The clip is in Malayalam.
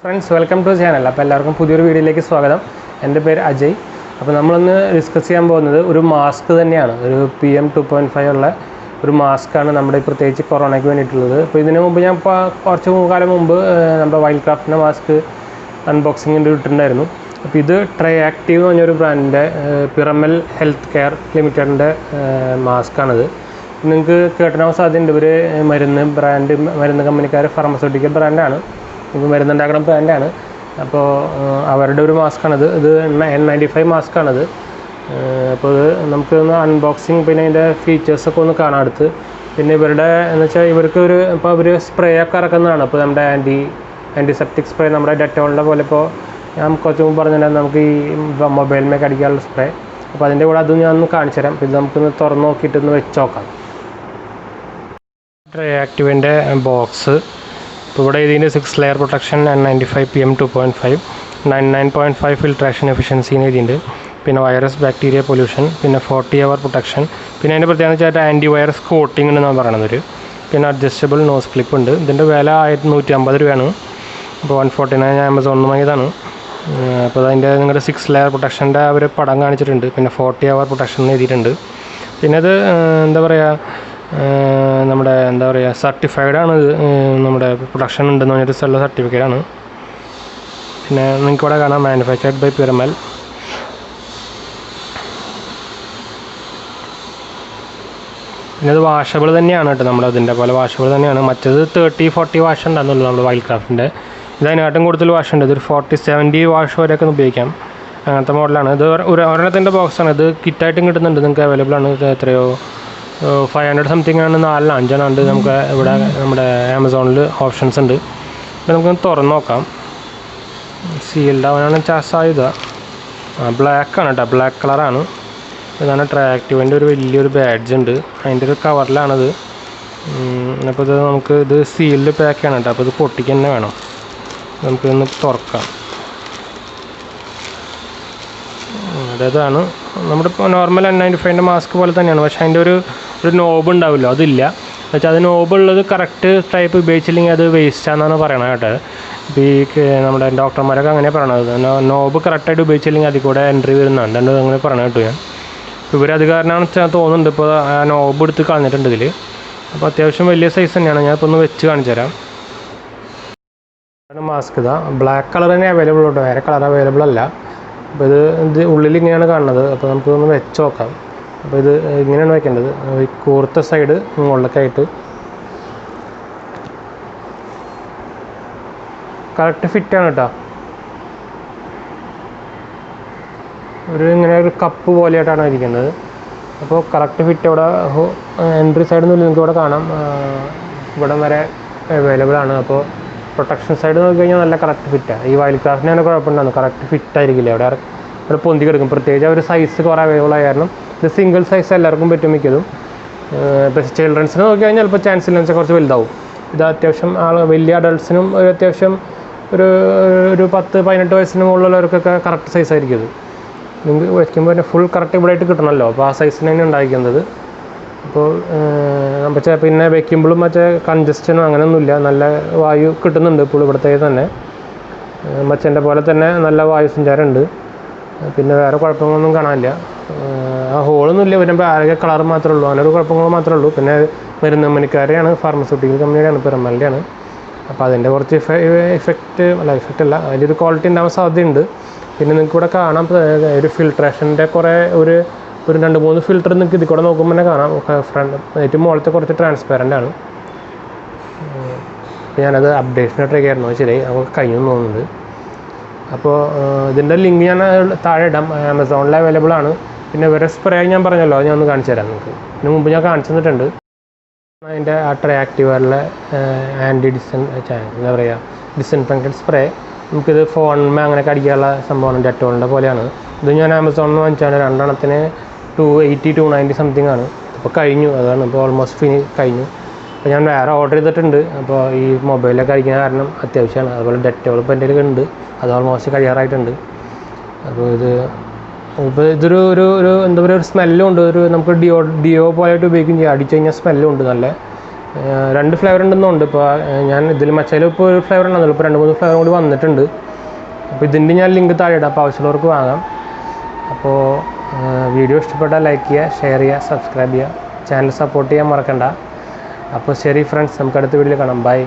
Friends, welcome to the channel. അപ്പോൾ എല്ലാവർക്കും പുതിയൊരു വീഡിയോയിലേക്ക് സ്വാഗതം. എൻ്റെ പേര് അജയ്. അപ്പോൾ നമ്മളൊന്ന് ഡിസ്കസ് ചെയ്യാൻ പോകുന്നത് ഒരു മാസ്ക് തന്നെയാണ്. ഒരു PM2.5 ഉള്ള ഒരു മാസ്കാണ് നമ്മുടെ പ്രത്യേകിച്ച് കൊറോണയ്ക്ക് വേണ്ടിയിട്ടുള്ളത്. അപ്പോൾ ഇതിനു മുമ്പ് ഞാൻ കുറച്ച് കാലം മുമ്പ് നമ്മുടെ വൈൽഡ്ക്രാഫ്റ്റിൻ്റെ മാസ്ക് അൺബോക്സിങ്ങിൻ്റെ ഇട്ടിട്ടുണ്ടായിരുന്നു. അപ്പോൾ ഇത് Tri-Activ എന്ന് പറഞ്ഞൊരു ബ്രാൻഡിൻ്റെ പിറമൽ ഹെൽത്ത് കെയർ ലിമിറ്റഡിൻ്റെ മാസ്കാണിത്. നിങ്ങൾക്ക് കേട്ടാൻ സാധ്യതയുണ്ട്. ഇവർ മരുന്ന് കമ്പനിക്കാർ ഫാർമസ്യൂട്ടിക്കൽ ബ്രാൻഡാണ്. ഇത് മരുന്നുണ്ടാക്കുന്ന ബ്രാൻഡാണ്. അപ്പോൾ അവരുടെ ഒരു മാസ്കാണിത്. ഇത് N95 മാസ്കാണിത്. അപ്പോൾ ഇത് നമുക്കൊന്ന് അൺബോക്സിങ് പിന്നെ അതിൻ്റെ ഫീച്ചേഴ്സൊക്കെ ഒന്ന് കാണാൻ അടുത്ത്. പിന്നെ ഇവരുടെ എന്ന് വെച്ചാൽ ഇവർക്ക് ഇപ്പോൾ അവർ സ്പ്രേ ഒക്കെ ഇറക്കുന്നതാണ്. ഇപ്പോൾ നമ്മുടെ ആൻറ്റിസെപ്റ്റിക് സ്പ്രേ നമ്മുടെ ഡെറ്റോളിൻ്റെ പോലെ ഇപ്പോൾ ഞാൻ കുറച്ച് മുമ്പ് പറഞ്ഞിട്ടുണ്ടെങ്കിൽ നമുക്ക് ഈ മൊബൈലിലേക്ക് അടിക്കാനുള്ള സ്പ്രേ. അപ്പോൾ അതിൻ്റെ കൂടെ അതും ഞാൻ ഒന്ന് കാണിച്ചു തരാം. ഇത് നമുക്കൊന്ന് തുറന്ന് നോക്കിയിട്ടൊന്ന് വെച്ച് നോക്കാം. Tri-Activൻ്റെ ബോക്സ് ഇപ്പോൾ ഇവിടെ ഇതിൻ്റെ 6 layer protection N95 PM2.5 99.5 filtration എഫിഷ്യൻസിന് ഇതിൻ്റെ പിന്നെ വൈറസ് ബാക്ടീരിയ പൊല്യൂഷൻ പിന്നെ 40 hour പ്രൊട്ടക്ഷൻ പിന്നെ അതിൻ്റെ പ്രത്യേകത വെച്ചാൽ ആൻറ്റി വൈറസ് കോട്ടിംഗ് ഉണ്ടെന്നാണ് പറയണത്. പിന്നെ അഡ്ജസ്റ്റബിൾ നോസ് ക്ലിപ്പ് ഉണ്ട്. ഇതിൻ്റെ വില 1150 രൂപയാണ്. അപ്പോൾ 149 ഞാൻ ആമസോണിൽ വാങ്ങിയതാണ്. അപ്പോൾ അതിൻ്റെ നിങ്ങളുടെ 6 ലെയർ പ്രൊട്ടക്ഷൻ്റെ അവർ പടം കാണിച്ചിട്ടുണ്ട്. പിന്നെ 40 hour പ്രൊട്ടക്ഷൻ എഴുതിയിട്ടുണ്ട്. പിന്നെ അത് നമ്മുടെ സർട്ടിഫൈഡാണ്. ഇത് നമ്മുടെ പ്രൊഡക്ഷൻ ഉണ്ടെന്ന് പറഞ്ഞിട്ടുള്ള സർട്ടിഫിക്കറ്റാണ്. പിന്നെ നിങ്ങൾക്ക് ഇവിടെ കാണാം മാനുഫാക്ചർഡ് ബൈ പിറമൽ. പിന്നെ അത് വാഷബിൾ തന്നെയാണ് കേട്ടോ. നമ്മളതിൻ്റെ പോലെ വാഷബിൾ തന്നെയാണ്. മറ്റേത് 30-40 വാഷ് ഉണ്ടാകുന്നുള്ളൂ നമ്മുടെ വൈൽഡ്ക്രാഫ്റ്റിൻ്റെ. ഇതിനകത്തും കൂടുതൽ വാഷ് ഉണ്ട്. ഇതൊരു 40-70 വാഷ് വരെയൊക്കെ ഉപയോഗിക്കാം. അങ്ങനത്തെ മോഡലാണ്. ഇത് ഒരെണ്ണത്തിൻ്റെ ബോക്സാണ്. ഇത് കിറ്റായിട്ടും കിട്ടുന്നുണ്ട്. നിങ്ങൾക്ക് അവൈലബിൾ ആണ്. എത്രയോ 500 സംതിങ് ആണ്. 4-5 ഉണ്ട്. നമുക്ക് ഇവിടെ നമ്മുടെ ആമസോണിൽ ഓപ്ഷൻസ് ഉണ്ട്. അപ്പോൾ നമുക്കൊന്ന് തുറന്ന് നോക്കാം. സീൽഡ് ആവാനാണ് സാധ്യത. ബ്ലാക്കാണ് കേട്ടോ. ബ്ലാക്ക് കളറാണ്. ഇതാണ് Tri-Activൻ്റെ ഒരു വലിയൊരു ബാഡ്ജ് ഉണ്ട്. അതിൻ്റെ ഒരു കവറിലാണത്. അപ്പോൾ ഇത് സീൽഡ് പാക്കാണ് കേട്ടോ. അപ്പോൾ ഇത് പൊട്ടിക്ക് തന്നെ വേണം. നമുക്കിതൊന്ന് തുറക്കാം. അതാണ് നമ്മുടെ ഇപ്പോൾ നോർമൽ N95ൻ്റെ മാസ്ക് പോലെ തന്നെയാണ്. പക്ഷേ അതിൻ്റെ ഒരു നോബ് ഉണ്ടാവില്ല. അതില്ല. എന്നുവെച്ചാൽ അത് നോബുള്ളത് കറക്റ്റ് ടൈപ്പ് ഉപയോഗിച്ചില്ലെങ്കിൽ അത് വേസ്റ്റാണെന്നാണ് പറയണത് കേട്ടോ. ഇപ്പോൾ ഈ നമ്മുടെ ഡോക്ടർമാരൊക്കെ അങ്ങനെ പറയണത്. നോബ് കറക്റ്റായിട്ട് ഉപയോഗിച്ചില്ലെങ്കിൽ അതിൽ കൂടെ എൻട്രി വരുന്നുണ്ട്. അങ്ങനെ പറയണ കേട്ടോ ഞാൻ. ഇവരത് കാരണമാണ് തോന്നുന്നുണ്ട്. ഇപ്പോൾ ആ നോബ് എടുത്ത് കളഞ്ഞിട്ടുണ്ട് ഇതിൽ. അപ്പോൾ അത്യാവശ്യം വലിയ സൈസ് തന്നെയാണ്. ഞാനിപ്പോൾ ഒന്ന് വെച്ച് കാണിച്ചു തരാം. മാസ്ക് ഇതാ ബ്ലാക്ക് കളർ തന്നെ അവൈലബിൾ ഉണ്ടോ, വേറെ കളർ അവൈലബിൾ അല്ല. അപ്പോൾ ഇത് ഉള്ളിൽ ഇങ്ങനെയാണ് കാണുന്നത്. അപ്പോൾ നമുക്കൊന്ന് വെച്ച് നോക്കാം. അപ്പോൾ ഇത് ഇങ്ങനെയാണ് വെക്കേണ്ടത്. ഈ കൂർത്ത സൈഡ് മുകളിലൊക്കെ ആയിട്ട് കറക്റ്റ് ഫിറ്റാണ് കേട്ടോ. ഇങ്ങനെ ഒരു കപ്പ് പോലെയായിട്ടാണ് ഇരിക്കുന്നത്. അപ്പോൾ കറക്റ്റ് ഫിറ്റ് ഇവിടെ എൻട്രി സൈഡിൽ നിന്ന് നിങ്ങൾക്ക് ഇവിടെ കാണാം. ഇവിടെ വരെ അവൈലബിൾ ആണ്. അപ്പോൾ പ്രൊട്ടക്ഷൻ സൈഡ് നോക്കി കഴിഞ്ഞാൽ നല്ല കറക്റ്റ് ഫിറ്റാണ്. ഈ വൈൽഡ്ക്രാഫ്റ്റിന് തന്നെ കുഴപ്പമുണ്ടാകുന്നു. കറക്റ്റ് ഫിറ്റായിരിക്കില്ല. അവിടെ പൊന്തി കിടക്കും. പ്രത്യേകിച്ച് അവർ സൈസ് കുറേ അവൈലബിൾ ആയ കാരണം ഇത് സിംഗിൾ സൈസ് എല്ലാവർക്കും പറ്റും മിക്കതും. ഇപ്പോൾ ചിൽഡ്രൻസിന് നോക്കി കഴിഞ്ഞാൽ ചിലപ്പോൾ ചാൻസ് ഇല്ലെന്ന് കുറച്ച് വലുതാവും. ഇത് അത്യാവശ്യം വലിയ അഡൾട്ട്സിനും അത്യാവശ്യം ഒരു 10-18 വയസ്സിന് മുകളിലുള്ളവർക്കൊക്കെ കറക്റ്റ് സൈസ് ആയിരിക്കും ഇത്. നിങ്ങൾക്ക് വയ്ക്കുമ്പോൾ തന്നെ ഫുൾ കറക്റ്റ് ഇവിടെ ആയിട്ട് കിട്ടണമല്ലോ. അപ്പോൾ ആ സൈസിന് തന്നെ ഉണ്ടായിരിക്കുന്നത്. അപ്പോൾ പക്ഷേ പിന്നെ വയ്ക്കുമ്പോഴും മറ്റേ കൺജസ്റ്റനോ അങ്ങനെയൊന്നുമില്ല. നല്ല വായു കിട്ടുന്നുണ്ട്. ഇപ്പോൾ ഇവിടുത്തെ തന്നെ മച്ചൻ്റെ പോലെ തന്നെ നല്ല വായു സഞ്ചാരമുണ്ട്. പിന്നെ വേറെ കുഴപ്പങ്ങളൊന്നും കാണാനില്ല. ആ ഹോളൊന്നുമില്ല. വരുമ്പോൾ ആകെ കളർ മാത്രമേ ഉള്ളൂ. അങ്ങനെ ഒരു കുഴപ്പങ്ങൾ മാത്രമേ ഉള്ളൂ. പിന്നെ മരുന്ന് കമ്പനിക്കാരെയാണ്, ഫാർമസ്യൂട്ടിക്കൽ കമ്പനിയുടെയാണ്, പിറമലിൻ്റെയാണ്. അപ്പോൾ അതിൻ്റെ കുറച്ച് ഇഫക്റ്റ് അല്ല അതിൻ്റെ ഒരു ക്വാളിറ്റി ഉണ്ടാവാൻ സാധ്യതയുണ്ട്. പിന്നെ നിങ്ങൾക്ക് ഇവിടെ കാണാം ഒരു ഫിൽട്രേഷൻ്റെ കുറേ ഒരു 2-3 ഫിൽറ്റർ നിങ്ങൾക്ക് ഇതിൽ കൂടെ നോക്കുമ്പോൾ തന്നെ കാണാം. ഫ്രണ്ട് ഏറ്റവും മുകളിലത്തെ കുറച്ച് ട്രാൻസ്പെറൻ്റ് ആണ്. ഞാനത് അപ്ഡേഷന് ട്രൈ ചെയ്യായിരുന്നു. ശരിയായി നമുക്ക് കഴിഞ്ഞു തോന്നുന്നുണ്ട്. അപ്പോൾ ഇതിൻ്റെ ലിങ്ക് ഞാൻ താഴെ ഇടാം. ആമസോണിൽ അവൈലബിൾ ആണ്. പിന്നെ വേറെ സ്പ്രേ ഞാൻ പറഞ്ഞല്ലോ, അത് ഞാൻ ഒന്ന് കാണിച്ചു തരാം നിങ്ങൾക്ക്. ഇതിന് മുമ്പ് ഞാൻ കാണിച്ചു തന്നിട്ടുണ്ട്. അതിൻ്റെ ആ Tri-Activലെ ഡിസിൻഫെക്റ്റഡ് സ്പ്രേ. നമുക്കിത് ഫോണിന്മേൽ അങ്ങനെയൊക്കെ അടിക്കാനുള്ള സംഭവമാണ്. ഡെറ്റോളിൻ്റെ പോലെയാണ്. ഇത് ഞാൻ ആമസോണിൽ നിന്ന് വാങ്ങിച്ചാണ്. 2 എണ്ണത്തിന് 280-290 സംതിങ് ആണ്. അപ്പോൾ കഴിഞ്ഞു. അതാണ് ഇപ്പോൾ ഓൾമോസ്റ്റ് കഴിഞ്ഞു. അപ്പോൾ ഞാൻ വേറെ ഓർഡർ ചെയ്തിട്ടുണ്ട്. അപ്പോൾ ഈ മൊബൈലൊക്കെ അടിക്കുന്ന കാരണം അത്യാവശ്യമാണ്. അതുപോലെ ഡെറ്റോൾ ഇപ്പോൾ എൻ്റെ കയ്യിൽ ഉണ്ട്. അത് ഓൾമോസ്റ്റ് കഴിയാറായിട്ടുണ്ട്. അപ്പോൾ ഇത് ഇപ്പോൾ ഇതൊരു ഒരു ഒരു എന്താ പറയുക ഒരു സ്മെല്ലും ഉണ്ട്. ഒരു നമുക്ക് ഡിയോ പോലെയായിട്ട് ഉപയോഗിക്കുകയും ചെയ്യാം. അടിച്ചു കഴിഞ്ഞാൽ സ്മെല്ലും ഉണ്ട് നല്ല. 2 ഫ്ലേവർ ഉണ്ടെന്നുണ്ട്. ഇപ്പോൾ ഞാൻ ഇതിൽ മച്ചാലും ഇപ്പോൾ ഒരു ഫ്ലേവർ ഉണ്ടെന്നുള്ളൂ. ഇപ്പോൾ 2-3 ഫ്ലേവർ കൂടി വന്നിട്ടുണ്ട്. അപ്പോൾ ഇതിൻ്റെ ഞാൻ ലിങ്ക് താഴെ ഇടാം. അപ്പോൾ ആവശ്യമുള്ളവർക്ക് വാങ്ങാം. അപ്പോൾ വീഡിയോ ഇഷ്ടപ്പെട്ടാൽ ലൈക്ക് ചെയ്യുക, ഷെയർ ചെയ്യുക, സബ്സ്ക്രൈബ് ചെയ്യുക, ചാനൽ സപ്പോർട്ട് ചെയ്യാൻ മറക്കണ്ട. അപ്പോൾ ശരി ഫ്രണ്ട്സ്, നമുക്ക് അടുത്ത വീഡിയോയിൽ കാണാം. ബൈ.